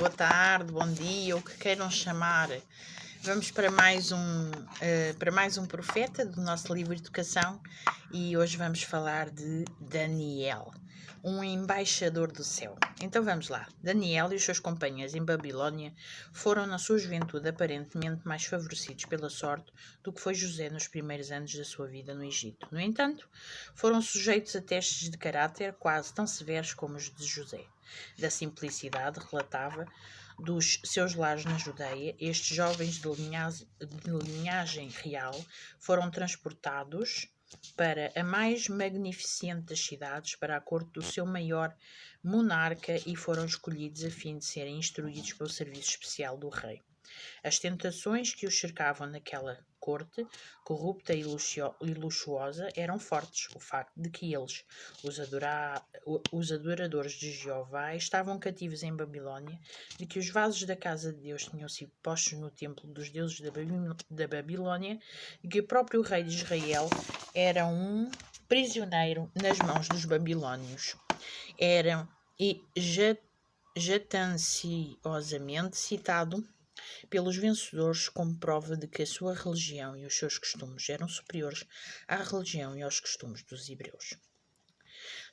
boa tarde, bom dia, o que queiram chamar. Vamos para mais um profeta do nosso livro de educação e hoje vamos falar de Daniel, um embaixador do céu. Então vamos lá. Daniel e os seus companheiros em Babilónia foram na sua juventude aparentemente mais favorecidos pela sorte do que foi José nos primeiros anos da sua vida no Egito. No entanto, foram sujeitos a testes de caráter quase tão severos como os de José. Da simplicidade, relatava, dos seus lares na Judeia, estes jovens de linhagem real foram transportados para a mais magnificente das cidades, para a corte do seu maior monarca, e foram escolhidos a fim de serem instruídos pelo serviço especial do rei. As tentações que os cercavam naquela corte, corrupta e luxuosa, eram fortes. O facto de que eles, os adoradores de Jeová, estavam cativos em Babilónia, de que os vasos da casa de Deus tinham sido postos no templo dos deuses da Babilónia, de que o próprio rei de Israel era um prisioneiro nas mãos dos babilônios. Era jatanciosamente citado pelos vencedores como prova de que a sua religião e os seus costumes eram superiores à religião e aos costumes dos hebreus.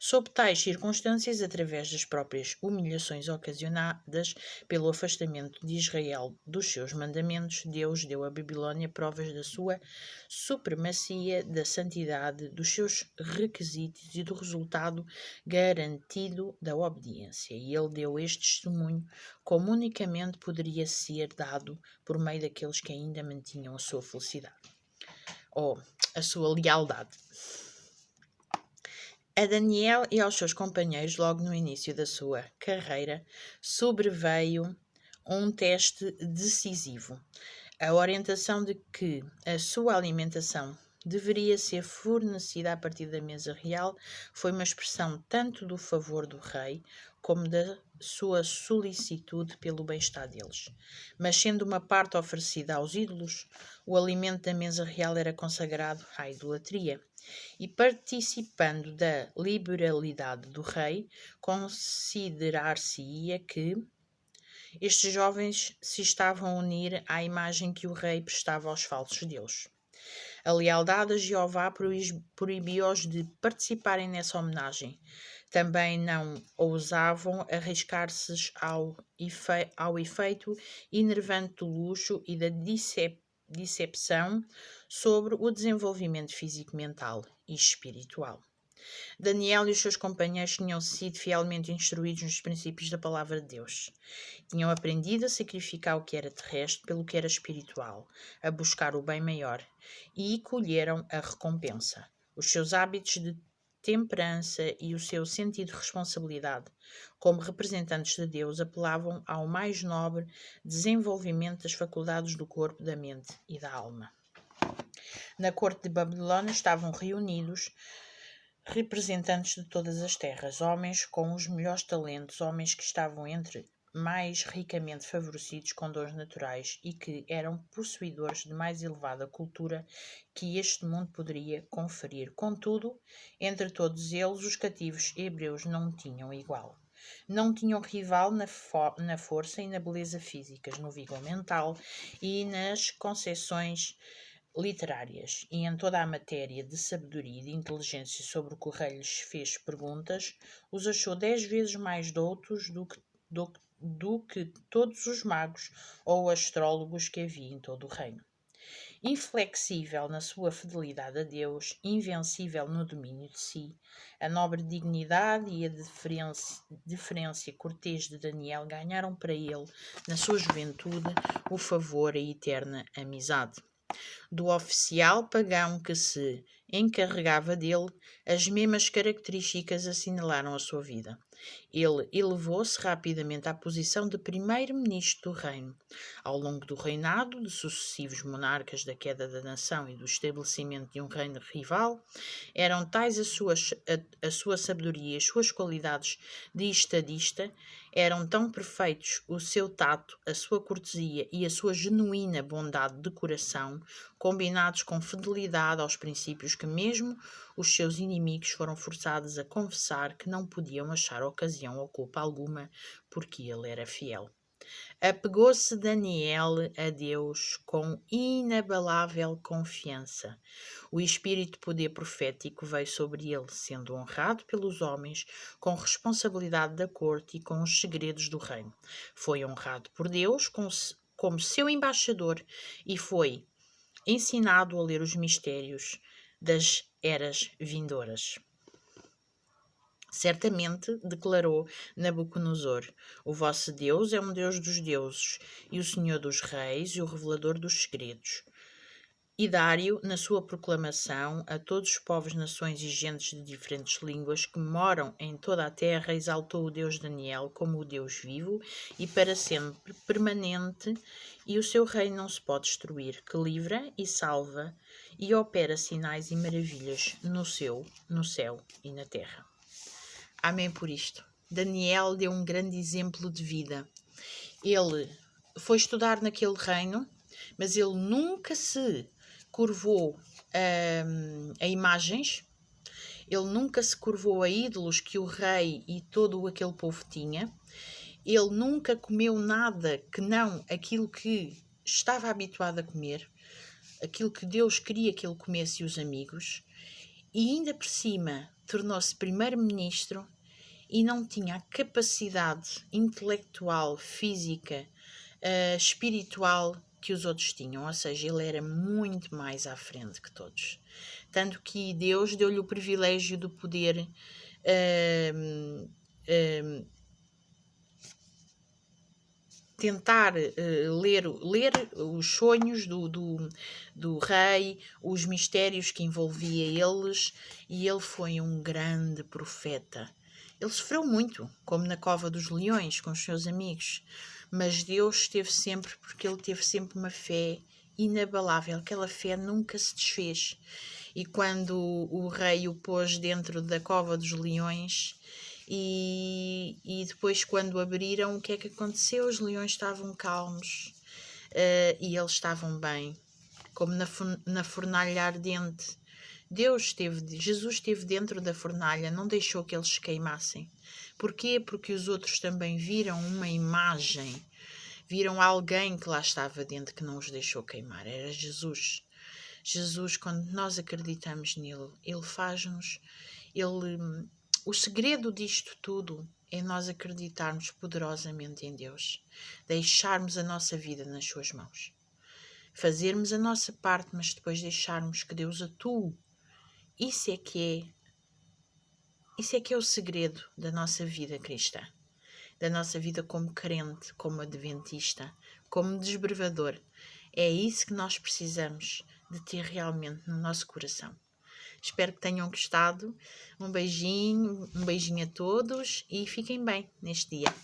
Sob tais circunstâncias, através das próprias humilhações ocasionadas pelo afastamento de Israel dos seus mandamentos, Deus deu à Babilónia provas da sua supremacia, da santidade dos seus requisitos e do resultado garantido da obediência. E ele deu este testemunho como unicamente poderia ser dado por meio daqueles que ainda mantinham a sua felicidade, ou a sua lealdade. A Daniel e aos seus companheiros, logo no início da sua carreira, sobreveio um teste decisivo. A orientação de que a sua alimentação deveria ser fornecida a partir da mesa real foi uma expressão tanto do favor do rei como da sua solicitude pelo bem-estar deles. Mas sendo uma parte oferecida aos ídolos, o alimento da mesa real era consagrado à idolatria. E participando da liberalidade do rei, considerar-se-ia que estes jovens se estavam a unir à imagem que o rei prestava aos falsos deuses. A lealdade a Jeová proibiu-os de participarem nessa homenagem. Também não ousavam arriscar-se ao efeito enervante do luxo e da decepção sobre o desenvolvimento físico, mental e espiritual. Daniel e os seus companheiros tinham sido fielmente instruídos nos princípios da palavra de Deus. Tinham aprendido a sacrificar o que era terrestre pelo que era espiritual, a buscar o bem maior, e colheram a recompensa. Os seus hábitos de temperança e o seu sentido de responsabilidade como representantes de Deus apelavam ao mais nobre desenvolvimento das faculdades do corpo, da mente e da alma. Na corte de Babilônia estavam reunidos representantes de todas as terras, homens com os melhores talentos, homens que estavam entre mais ricamente favorecidos com dons naturais e que eram possuidores de mais elevada cultura que este mundo poderia conferir. Contudo, entre todos eles, os cativos hebreus não tinham igual. Não tinham rival na força e na beleza físicas, no vigor mental e nas concepções literárias, e em toda a matéria de sabedoria e de inteligência sobre o que o rei lhes fez perguntas, os achou 10 vezes mais doutos do que todos os magos ou astrólogos que havia em todo o reino. Inflexível na sua fidelidade a Deus, invencível no domínio de si, a nobre dignidade e a deferência cortês de Daniel ganharam para ele, na sua juventude, o favor e a eterna amizade do oficial pagão que se encarregava dele, as mesmas características assinalaram a sua vida. Ele elevou-se rapidamente à posição de primeiro-ministro do reino. Ao longo do reinado de sucessivos monarcas, da queda da nação e do estabelecimento de um reino rival, eram tais a sua sabedoria e as suas qualidades de estadista, eram tão perfeitos o seu tato, a sua cortesia e a sua genuína bondade de coração, combinados com fidelidade aos princípios, que mesmo os seus inimigos foram forçados a confessar que não podiam achar ocasião ou culpa alguma, porque ele era fiel. Apegou-se Daniel a Deus com inabalável confiança. O espírito de poder profético veio sobre ele, sendo honrado pelos homens, com responsabilidade da corte e com os segredos do reino. Foi honrado por Deus como seu embaixador e foi ensinado a ler os mistérios das eras vindouras. Certamente, declarou Nabucodonosor, o vosso Deus é um Deus dos deuses, e o Senhor dos reis, e o revelador dos segredos. E Dário, na sua proclamação a todos os povos, nações e gentes de diferentes línguas que moram em toda a terra, exaltou o Deus Daniel como o Deus vivo e para sempre permanente, e o seu reino não se pode destruir, que livra e salva e opera sinais e maravilhas no céu e na terra. Amém por isto. Daniel deu um grande exemplo de vida. Ele foi estudar naquele reino, mas ele nunca se curvou a imagens, ele nunca se curvou a ídolos que o rei e todo aquele povo tinha, ele nunca comeu nada que não aquilo que estava habituado a comer, aquilo que Deus queria que ele comesse e os amigos, e ainda por cima tornou-se primeiro-ministro e não tinha a capacidade intelectual, física, espiritual que os outros tinham, ou seja, ele era muito mais à frente que todos. Tanto que Deus deu-lhe o privilégio de poder tentar ler os sonhos do rei, os mistérios que envolvia eles, e ele foi um grande profeta. Ele sofreu muito, como na cova dos leões, com os seus amigos, mas Deus esteve sempre, porque ele teve sempre uma fé inabalável, aquela fé nunca se desfez. E quando o rei o pôs dentro da cova dos leões, e depois quando abriram, o que é que aconteceu? Os leões estavam calmos e eles estavam bem, como na fornalha ardente. Jesus esteve dentro da fornalha, não deixou que eles se queimassem. Porquê? Porque os outros também viram uma imagem, viram alguém que lá estava dentro que não os deixou queimar. Era Jesus. Jesus, quando nós acreditamos nele, ele faz-nos, o segredo disto tudo é nós acreditarmos poderosamente em Deus, deixarmos a nossa vida nas suas mãos, fazermos a nossa parte, mas depois deixarmos que Deus atue. Isso é que é o segredo da nossa vida cristã, da nossa vida como crente, como adventista, como desbravador. É isso que nós precisamos de ter realmente no nosso coração. Espero que tenham gostado. Um beijinho a todos e fiquem bem neste dia.